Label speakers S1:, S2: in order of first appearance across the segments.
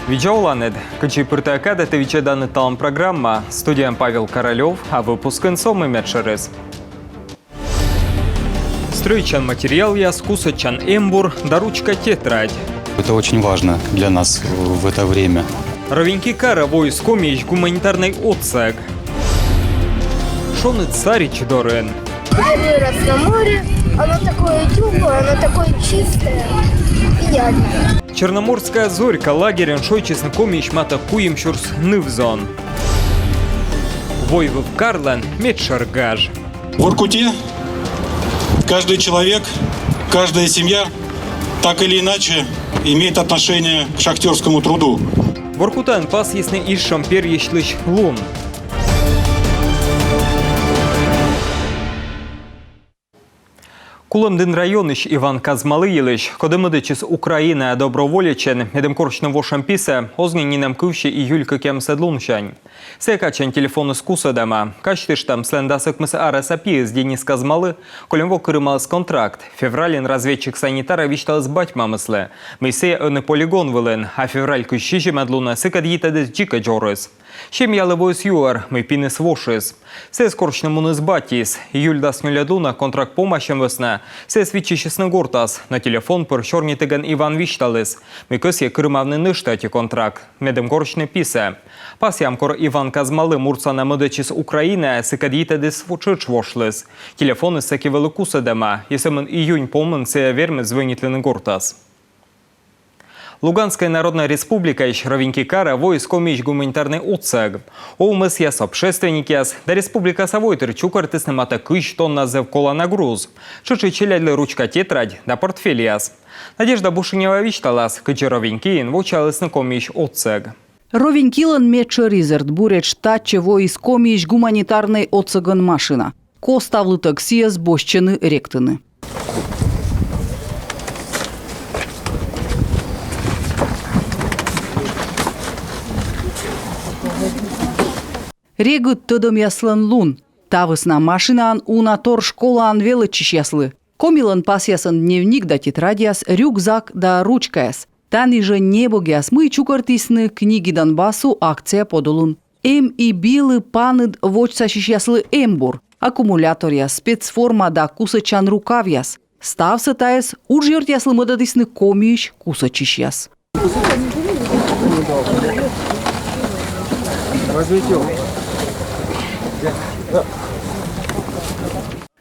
S1: Видеоланет. Качи пыртакада те вичеданы талам программа. Студия Павел Королев, а выпуск инсомы медшерез. Строичан материал я скусачан эмбур, доручка тетрадь.
S2: Это очень важно для нас в это время.
S1: Ровеньки кара войскомич гуманитарный отсек. Шоны царич дорен.
S3: Я вырос на море, оно такое теплое, оно такое чистое, приятное.
S1: Черноморская зорька лагерен шойчесн комич мата куемчурс нывзон. Войвов Карлан медшаргаж.
S4: В Воркуте каждый человек, каждая семья так или иначе имеет отношение к шахтерскому труду.
S1: Воркутан пас ясны ишшам перьешлыч лун. Кулемдин районыш Иван Казмалыйлыш, кодемыдычыс Украина доброволячен, медем корчным вошам писа, озгненинам кывще июлька кем седлунчань. Секачен телефон из кусадама, качтыш там слендасык мыс арасапи с Денис Казмалы, колем во кырымалыс контракт. Февралин разведчик санитара вишталыс батьма мыслы. Мыйсея öны полигон вылын, а февраль кыщижи медлуна сыкад етадыз джика джорыз. Чем ялывойс юар, мы пинес вошыз. Сес корчным уныз батис, июль даснюлядуна контракт помощем весна. Сес вичищесны гортас, на телефон пыр чорнитыган Иван вишталыс. Мы көсье кырымавны ныштати контракт, медем корчны писа. Пасям кор Иван Казмалы мурцана мыдычис Украина сыкад етадыз вучыч вошлыс. Телефоны саки великуса дама, есымын июнь помын сея вермы звонитлены гортас. Луганская Народная Республика ищ ровеньки кара войскомич гуманитарный отсег. Оумыс яс общественникяс, да республика савойтер чукартысны мата кыш тонна зев кола нагруз. Чучи челядли ручка тетрадь да портфель яс. Надежда Бушинева вичталас, кычи ровенькиин вочалысны комич отсег.
S5: Ровенькилан мече ризерт буреч татче войскомич гуманитарный отсеган машина. Коставлы таксияс бощены ректыны. Регут тодом яслан лун. Тавысна машинаан унатор школаан велычиш яслы. Комилан пасясан дневник да тетрадяс, рюкзак да ручкаяс. Тани же небогяс мы чукартисны книги Донбассу акция подолун. И билы паныд вочсашиш яслы эмбур. Аккумулятор яс, спецформа да кусачан рукавяс. Ставсы таес уржьорт яслы модадисны комиш кусачиш яс.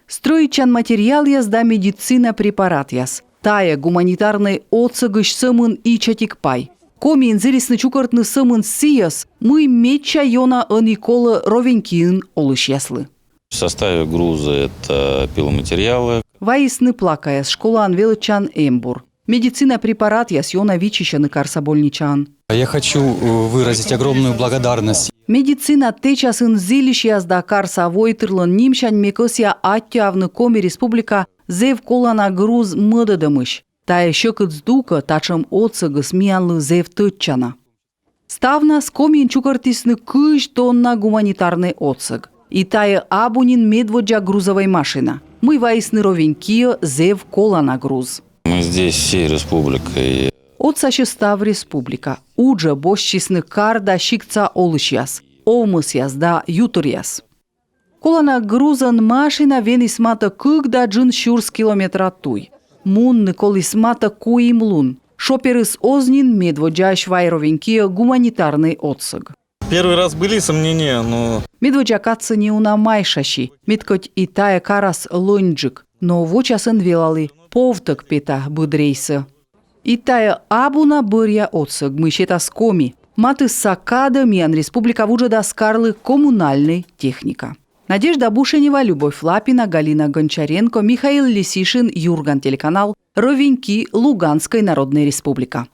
S5: Строичан материал яс да медицина препарат яс. Тая гуманитарный отсыгыш сымын и чатикпай. Коми инзерисны чукартны сымын сияс, мы меча йона Никола ровенькин олыш яслы.
S2: В составе груза это пиломатериалы.
S5: Ваисны плакаяс школан велычан эмбур. Медицина препарат яс йона вичищаны карсабольничан.
S2: Я хочу выразить огромную благодарность.
S5: Медицина течасын зилиш язда карса войтырлын нимшан мекосия аттявны коми республика зев колана груз мыдыдымыш. Тая шөкыт сдука тачым отсыгыс миянлы зев тытчана. Ставна с комин чукартисны кыш тонна гуманитарный отсыг. И тая абунин медводжа грузовой машина. Мы ваисны ровенькио зев колана груз.
S2: Мы здесь всей республикой.
S5: Отсаще став республика. Уджа бощисны кар да шикца олышяс. Омыс яс да ютур яс. Колана грузан машина венис мата кык да джин шурс километра туй. Мунны колис мата куим лун. Шоперыс ознин медводжаш вайровенькио гуманитарный отсыг.
S6: Первый раз были сомнения, но...
S5: Медводжа катса не унамайшаши. Медкоть и тая карас лонджик. Но вочасын велалы повтык пета будрейсы. И тая абуна бырья отсыг мыщета скоми. Маты сакада миан республика вуджада скарлы коммунальной техника. Надежда Бушинева, Любовь Лапина, Галина Гончаренко, Михаил Лисишин, Юрган телеканал, Ровеньки, Луганской Народной Республика.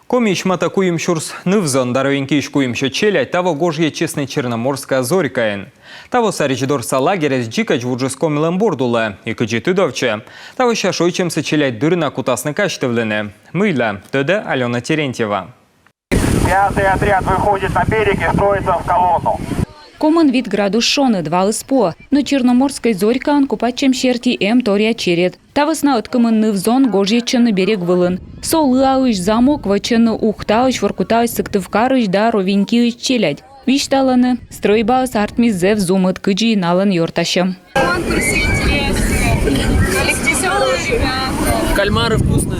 S1: Комич мата куемчурс нывзон да ровенькиш куемчо челядь таво гожье честный черноморская зорькаен. Таво саричдорса лагеря с джикач вуджис комилем бордула и качи тыдовче. Таво шашойчемся челядь дырна кутасны качтывлены. Мыйла, тыда Алена Терентьева.
S7: 5-й отряд выходит на берег и строится в колонну. Комын вид градус шоны 2 СПО, но Черноморской зорькан купачем щерти тория черет. Та весна откомын зон гожьечен берег вылын. Солыауш замок вачен ухтауш воркутауш сыктывкарыш да ровенькиуш челядь. Вишталаны, стройбаус артмиз зев зумыт кыджи налын йорташем.
S8: Конкурсы интересные, веселые ребята.
S6: Кальмары вкусные.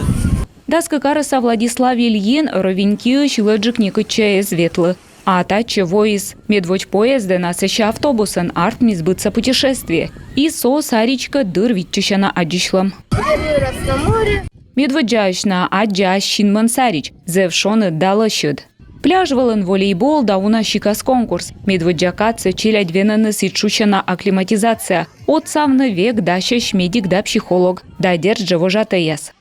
S7: Даскакараса Владислав Ильин ровенькиуш лыджик никычае светлы. А таче воис медвоч поезда на сеща автобусан артмиз быца путешествие. И со саричка дыр витчищана аджишлам.
S3: Первый раз на море.
S7: Медводжаешна аджа шинман сарич, зевшоны далашыд. Пляж валын волейбол да уна щикас конкурс. Медводжакаца челядь венаны ситшущана акклиматизация. От савны век дащащ медик да психолог. Да держа вожатаяс.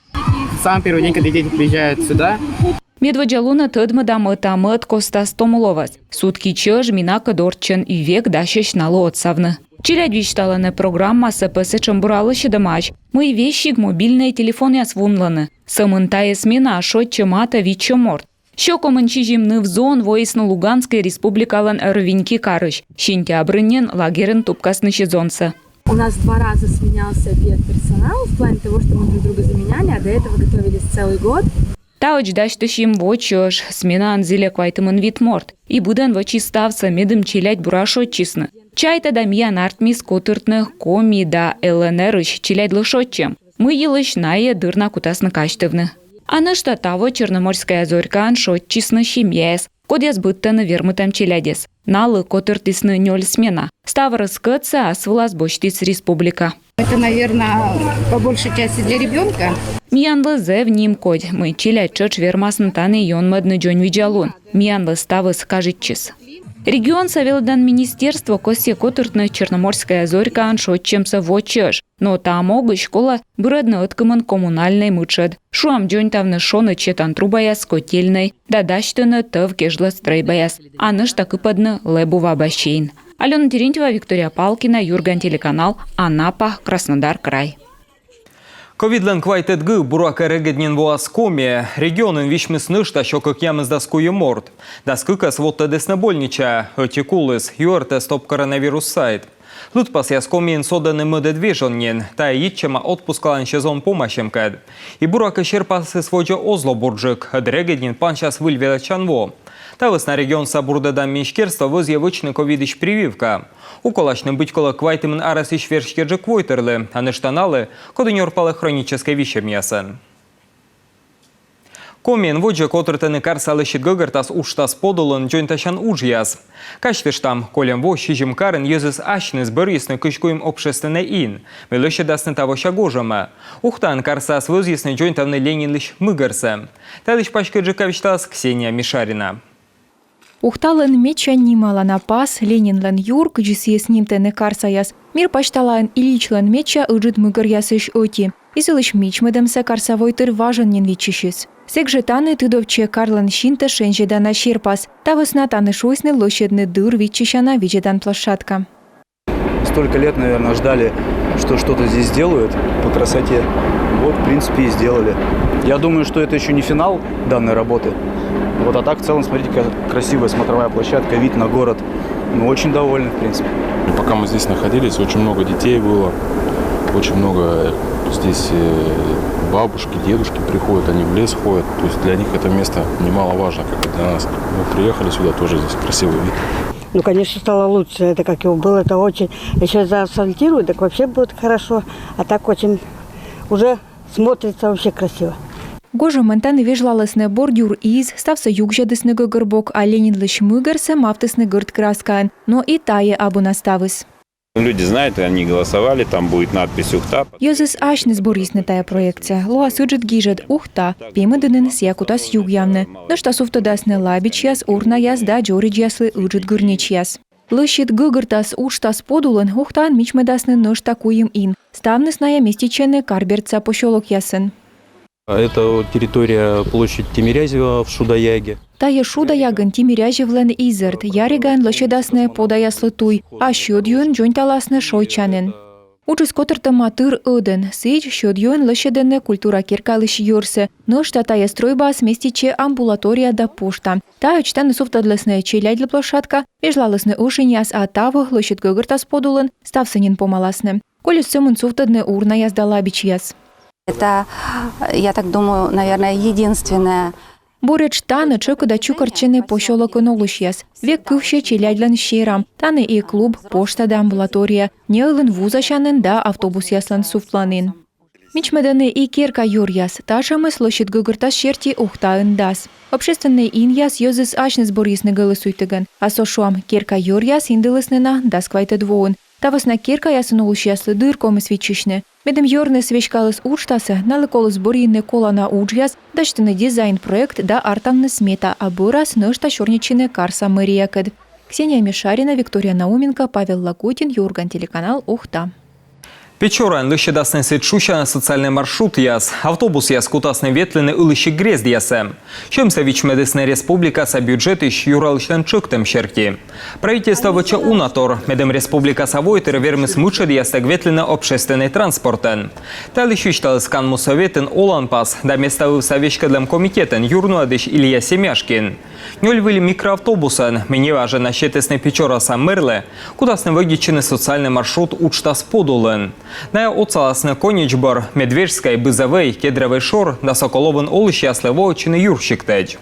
S9: Сам первый день, когда дети приезжают сюда,
S7: Медводжалуна тыдмы да мыт Костас Томуловас. Сутки чыж минака дорчен и век дащащ нало от савны. Челядь вишталаны программа СПС чамбуралышы дамач. Мы вещик мобильные телефоны асвунланы. Самынтая смена шотче мата вичче морт. Щокомынчи жимны в зон воисно Луганской республикалан рвеньки карыш. Сентябрынен лагерен тупкасны сезонса.
S10: У нас 2 раза сменялся персонал в плане того, что мы друг друга заменяли, а до этого готовились целый год.
S7: Тауч даштышим вочош, смена анзиле квайтымын вит морт. И будан вочи ставса медым челядь бурашот чисны. Чайта да миян артмис котыртных коми да ЛНРыш челядь лышотчем. Мы елыш найе дырна кутасны каштывны. А на что того Черноморская зорькан шот чисны щемьес. Кодяс быттаны вермытам челядес. Налы котыртисны нёль смена. Ставры скыца асвылас бочтиц республика.
S11: Это, наверное, по большей части для ребенка.
S7: Миянлы зев ним кодь. Мы челядь чоч вермасын таны йон мадны джон виджалун. Миянлы ставы скажитчис. Регион савелдан министерство косте котыртны Черноморская зорька шотчемса вочеш. Но там огы школа бредны откымын коммунальный мычед. Шуам джон тавны шоны четан трубаяс котельной, да даштыны тыв кежлы стройбаяс. А ныш так и подны лебува бассейн. Алена Терентьева, Виктория Палкина, Юрган, телеканал Анапа, Краснодар край.
S1: Ковидлен квайтедгы бурака регеднен воаскоме, регионын вишмес нышта шокок ямыз даскуе морд. Даскыка свотта деснобольнича, отекулыс, юрте стоп коронавирус сайт. Лутпас яскомиен соданы мыды движеннен, та итчема отпускалан сезон помощемкад. И бурака щерпасы своджа озло бурджик, регеднен панчас выльвела чанво. Тавыс на регион сабурдадан мишкерства вызье вычны ковидыш прививка. Уколачны быть кола квайтымын арасыш вершкеджик войтерлы, а нештаналы кодынёрпалы хронической вишемьясын. Комен воджа котыртыны карсалышит гыгыртас уштас подулын джойнташан ужьяс. Каштыштам колем во шижим карын езыс ашныз бырьесны кышкуем общественный ин. Мелыше дасны того шагожама. Ухтан карсас вызьесны джойнтавны ленинлыш мыгырсы. Талыш пашкаджикавичтас Ксения Мишарина.
S12: Ухталын меча нимала на пас, Ленинлен юрк, джисиес нимтены карсаяс. Мир пашталан Ильичлен меча ыжит мыгыр ясыш оти. Изылыш мичмыдымсы карсавойтыр важен ненвичишис. Сек жетаны тыдовче Карлан Шинта шенжедана щерпас. Тавысна таны шуйсны лощедны дыр вичищана вичедан площадка.
S13: Столько лет, наверное, ждали, что что-то здесь сделают по красоте. Вот, в принципе, и сделали. Я думаю, что это еще не финал данной работы. Вот, а так, в целом, смотрите, какая красивая смотровая площадка, вид на город. Мы очень довольны, в принципе.
S14: Пока мы здесь находились, очень много детей было. Очень много здесь бабушки, дедушки приходят, они в лес ходят. То есть для них это место немаловажно, как и для нас. Мы приехали сюда, тоже здесь красивый вид.
S15: Ну, конечно, стало лучше. Это как его было, это очень. Еще заасфальтируют, так вообще будет хорошо. А так очень уже смотрится вообще красиво.
S12: Гожа ментаны вежлалысны бордюр из, стався югжадысны гырбок, а Ленинлыш мыгырсы мафтысны гырт краскан. Но и тае абу наставыс.
S16: Люди знают, они голосовали, там будет надпись «Ухта».
S12: Йозыс ашныз борисны тая проекция. Лоа суджит гижет Ухта, пемыдынын сякутас югявны. Дашта суфтадасны лабич яс, урна яс да джоридж яслы ыджит гырнич яс. Лыщит гыгыртас уштас подулын Ухтан мичмедасны нож такуем ин. Ставныс ная местечены карберца пощолок ясын.
S13: Это территория площадь Тимирязева в Шудаяге.
S12: Тая Шудаягын Тимирязевлен изерт, яриган лощедасны подаяслы туй, а щодюн джонталасны шойчанын. Участь котырта матыр öden, сыч şödýön лышедenne культура киркалыш юрсы, но штатая стройба сместиче амбулатория да пошта. Та очтаны софтадлесная челядля площадка, межлалысны ушиняс, а тавы лышед гыгыртас подулын, ставсынин помаласны. Колес сымын софтадны урна яздала бичьяс.
S17: Это, я так думаю, наверное, единственное.
S12: Бореч таны чökö да чукарчыны пощолокын олышяс. Век кывше челядлан щерам, таны и клуб, пошта да амбулатория, неылын вузашанын да автобус яслан суфтланын. Мичмеданы и керка юряс, ташамы слышит гыгыртас шерти ухтаын дас. Общественный иньяс йозыс ашныс борисны гылысуйтыгын, а сошуам керка юряс индылыснына дасквайты двоын. Тавысна керка ясын олышяслы дыркомы свечишны. Медем йорны свечкалыс уштасы, налыколыс борийны колана уджяс, даштыны дизайн-проект да артамны смета, а бурас нышта шорничыны карса мэриякыд. Ксения Мишарина, Виктория Науменко, Павел Лакутин, Юрган, телеканал Ухта.
S1: Печоран лыщедасный сетшуща социальный маршрут яс, автобус яс кутасный ветлены улыщи грезд ясе. Чемся вичмедесная республика со бюджет ищ юралычлен чыктым щерки. Правительство выча унатор, медем республика савойтер вермыс мычед ястек ветлены общественный транспортен. Талыщ ищталыс канму советен оланпас, да местовый совещкадлем комитетен юрнуадыш Илья Семяшкин. Нёльвыли микроавтобусен, менева же на щетесный печора самырле, кудасный выгиченный социальный маршрут учтас подулен. На оцаласны конечбор, Медвежской, Бызовой, Кедровый шор, да Соколовын олыщаслы воочины юрщиктеч.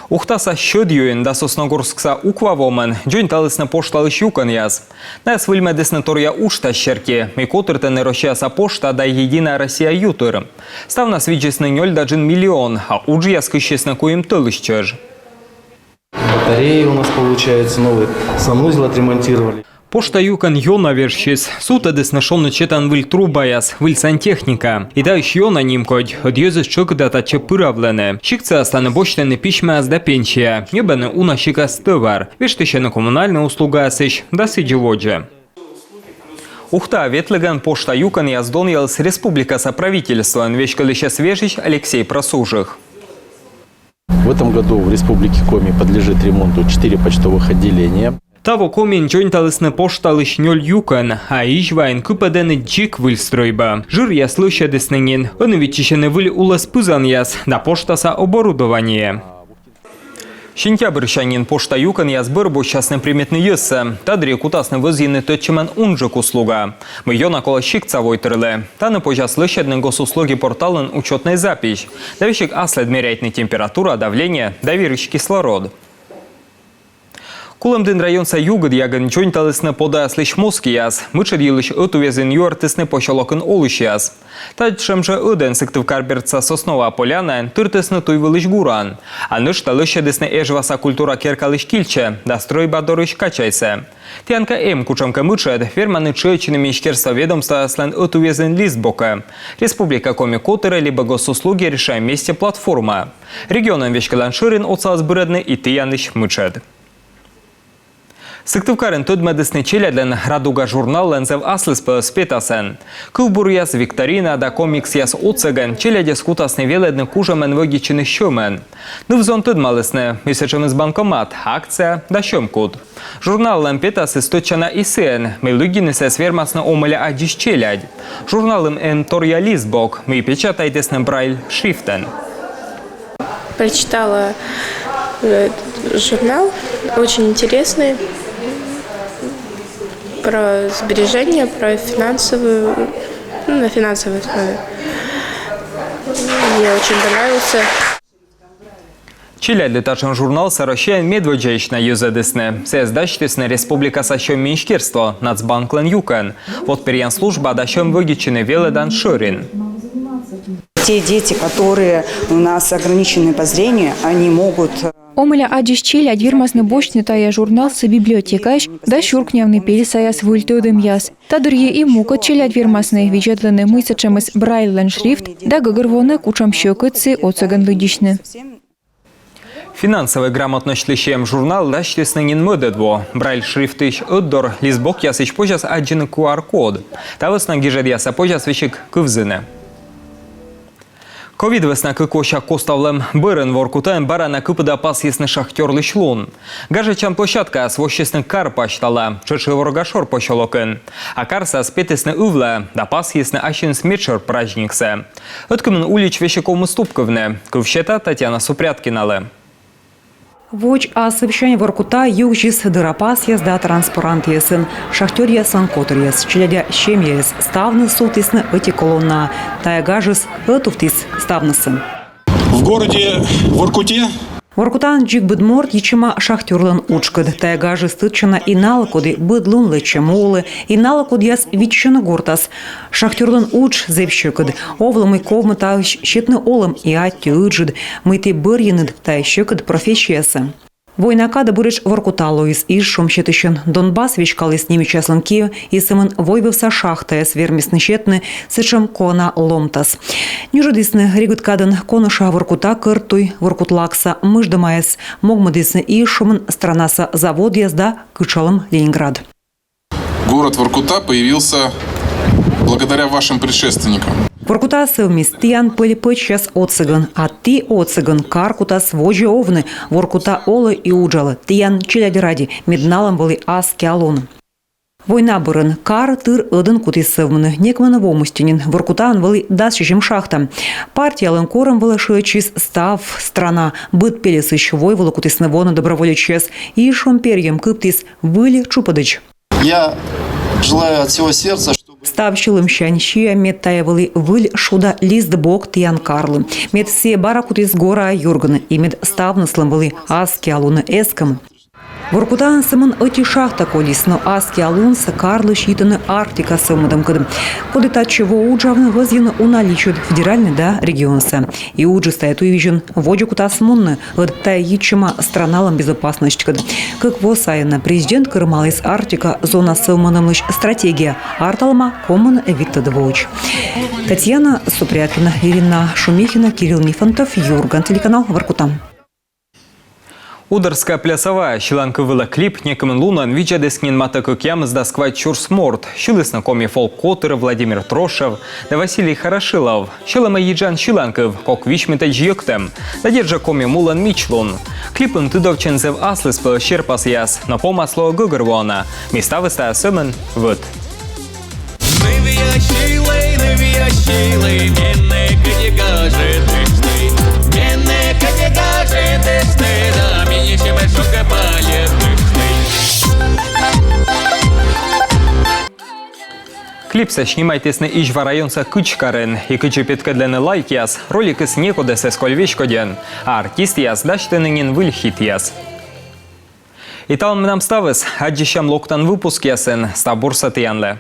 S1: Ухтаса щödýön да Сосногорскса уквавомен, джон талысны пошталыш юкан яз. Нас выльмедесны торя ушта щерки, ми котыртыны рощаса пошта да Единая Россия ютыр. Ставна свиджесны 0,1 миллион, а уж яз кыщесны куем тылыщчеж.
S18: Батареи у нас получается новые, санузел отремонтировали.
S1: Пошта юкан йона вершис, сута деснашон четан выль трубаяс, выль сантехника. И да ищ йона нимкодь, одьёзы щок дата чепыравлены. Щикца стане бочтены пишмеаз да пенсия, небены уна щикас товар. Вештещена коммунальная услуга асыщ, да сиджилодже. Ухта ветлыган пошта юкан яздон ялс республика соправительства, вещкалыще свежищ Алексей Просужих.
S18: В этом году в республике Коми подлежит ремонту 4 почтовых отделения.
S1: Таво комин джойнталысны пошталыш нёль юкан, а ижвайн купадены джик выльстройба. Жир яс лыщедесненин, он вичищены выль улас пызан яс, да поштаса оборудование. Сентябрьшанин пошта юкан яс бырбу щасны приметны йыссы. Тадри кутасны вызйыны төтчемен унжык услуга. Мы йона кола щикца войтрылы. Таны пожас лыщедны госуслуги порталын учетный запись. Давищик аслед меряйтны температура, давление, давирыш кислород. Кулымдын районса югыд ягын джойнталысны пода слыш мозки яс. Мычед йылыш ытувезын юартысны пощолокын олыш яс. Тадшем же ыден сыктывкар берца Соснова Поляна тыртысны туйвылыш гуран. А нышта лыщедысны эжваса культура керкалыш кильче, да стройба дорыш качайсе. Тянка кучамка мычед, ферманы чечины мещерства ведомства слен ытувезын листбока. Республика Коми Котыры либо госуслуги решаем месте платформа. Регионам вещкалан ширин оцалас бредны и тияныш мычед. Сыктывкарын төдмедесны челядлен радуга журнал лензев аслыс спетасен. Кылбуряс викторина да комикс яс оцеген челядес кутасны веледны кужамен вогичыны щомен. Нывзон төдмалысны, месячемыз банкомат, акция да щомкут. Журнал лемпетас источана исен, мы лыгинесе свермасны омыля адиш челядь. Журналым энторя листбок, мы печатайтесны брайль шрифтен.
S19: Прочитала журнал, очень интересный, про сбережения, про финансовую, на финансовой основе. Мне очень понравился.
S1: Челядь летачен журнал сарощен медведжечна юзедесне. Сездачтесне республика сащем министерство, Нацбанклен юкен. Вот перьян служба дащем выгичены веледан ширин.
S20: Те дети, которые у нас ограничены по зрению, они могут...
S12: Омыля адиш челядь вирмасны бочны тая журнал с библиотекаш, да шуркнявны пелисаяс вультёдым яс. Тадырье и мукот челядь вирмасны вичетлены мысачемыс брайлен шрифт, да гагырвоны кучам щёкыцы оцеган лыдишны.
S1: Финансовый грамотность лещем журнал дащтесненин мыдедво. Брайль шрифтыш отдор, лизбок ясыч почас аджины QR-код. Тавысна гижед яса почас вещик кывзыны. Ковід весна кикоща коставлем бирен воркутаем барана кипида пас єсне шахтер шлун. Гажечам площадка свощесне кар паштала, чечи воргашор пощолокин. А карса спетесне увле, да пас єсне ащин смечер праздниксе. Откимен уліч вещекому ступковне, ковщета Татьяна Супряткинале.
S21: Воч асыпчань воркута югжис дырапас езда транспарант есен, шахтер ясан котыр ес, челядя щем ес, ставны султисны эти колонна, таягажис этуфтис ставнысын.
S4: В городе Воркуте
S21: Воркутан джик быдморт ечима шахтерлан учкыд, таягажис тытчына и налакуды быдлун лечемолы, и налакуд яс витчына гортас. Шахтерлан уч зевщекыд, овлымы ковмы та щитны олым и атти ыджыд, мыты бырьяныд та щекыд профессиясы. Войнакада бурыш Воркуталуис и шумщетыщен Донбасс вичкалыс немечасланки и сымын войбывса шахтаяс вермисны щетны сычым кона ломтас. Нюжадысны ригыткадын коныша Воркута кыртуй Воркутлакса мыждымаяс могмадысны и шумын странаса завод езда кычалым Ленинград.
S22: Город Воркута появился благодаря вашим предшественникам.
S21: Воркута совместиян пыли пычас оцыган, а ти оцыган каркутас вожи овны, Воркута олы и уджалы, тиян челяди ради, медналам были аски алон. Война бырын, кар тыр ыдын кути сывмыны, некманы вомустинин, Воркутан были дасчищем шахта. Партиялын кором было шечис став страна, быт пелесыщ войвола кутисны вона доброволечес, и шумперьем кыптис были чупадыч.
S23: Я желаю от всего сердца,
S21: Ставщилым щанщия медтаевали выль шуда лист бок тиян карлы. Мед все баракутис гора юрганы и мед ставныслым были аски алуны эскам. Воркутан сымын эти шахта колис, но аски алунса карлы щитаны Арктика сымыдым кыдым. Коды чего уджавны возьяны уналичуд федеральный да регионса. И уджи стоят увижен воджу кутас мунны, вот та ячима страналам безопасность кыд. Как восаяна президент Кырмал из Арктика зона сымыдымлыш стратегия Арталма коммун Виктор Двоич. Татьяна Супряткина, Ирина Шумихина, Кирилл Нифонтов, Юрган, телеканал Воркута.
S1: Ударская плясовая щеланка вела клип некомен лунан видя дескнин мата кокям с досквай чурсморт. Щилыс на коми фолк Котыр, Владимир Трошев, да Василий Хорошилов. Щелама Еджан Щеланков, кок вичмета джьёктем. Да держа коми мулан мичлун. Клипын тыдовчен зев аслыс пыл щерпас яс, но помасло гыгырвона. Места выстая сымен вот. Клип снимайтесь на Ижва районса Кычкарен, и кычы петкадлены лайк яс, ролик из некуда се скольвечкоден, а артист яс дачтенынин выльхит яс. И там нам ставис, аджищам локтан выпуск ясен, стабурса тиянле.